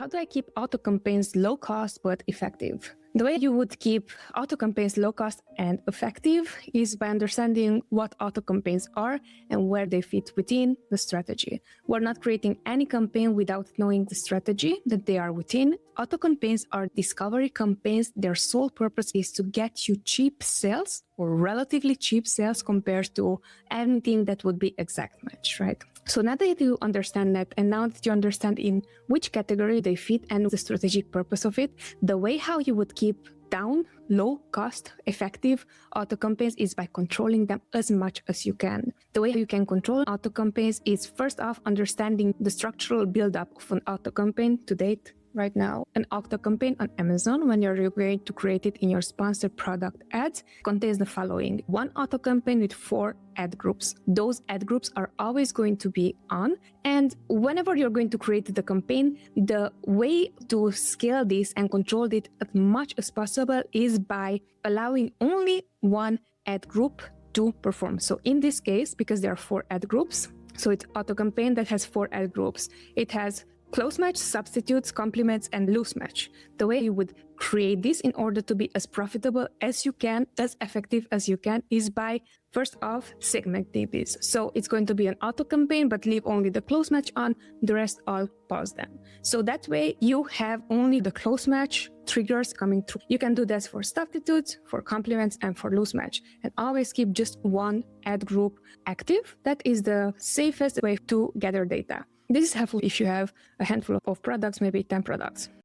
How do I keep auto campaigns low cost but effective? The way you would keep auto campaigns low cost and effective is by understanding what auto campaigns are and where they fit within the strategy. We're not creating any campaign without knowing the strategy that they are within. Auto campaigns are discovery campaigns. Their sole purpose is to get you cheap sales or relatively cheap sales compared to anything that would be exact match, right? So now that you understand that, and now that you understand in which category they fit and the strategic purpose of it, the way how you would keep down low cost effective auto campaigns is by controlling them as much as you can. The way you can control auto campaigns is first off understanding the structural buildup of an auto campaign to date. Right now, an auto campaign on Amazon, when you're going to create it in your sponsored product ads, contains the following: one auto campaign with 4 ad groups. Those ad groups are always going to be on, and whenever you're going to create the campaign, the way to scale this and control it as much as possible is by allowing only one ad group to perform. So in this case, because there are 4 ad groups, so it's auto campaign that has 4 ad groups. It has close match, substitutes, complements, and loose match. The way you would create this in order to be as profitable as you can, as effective as you can, is by first off segmenting this. So it's going to be an auto campaign, but leave only the close match on, the rest all pause them. So that way you have only the close match triggers coming through. You can do this for substitutes, for complements, and for loose match, and always keep just one ad group active. That is the safest way to gather data. This is helpful if you have a handful of products, maybe 10 products.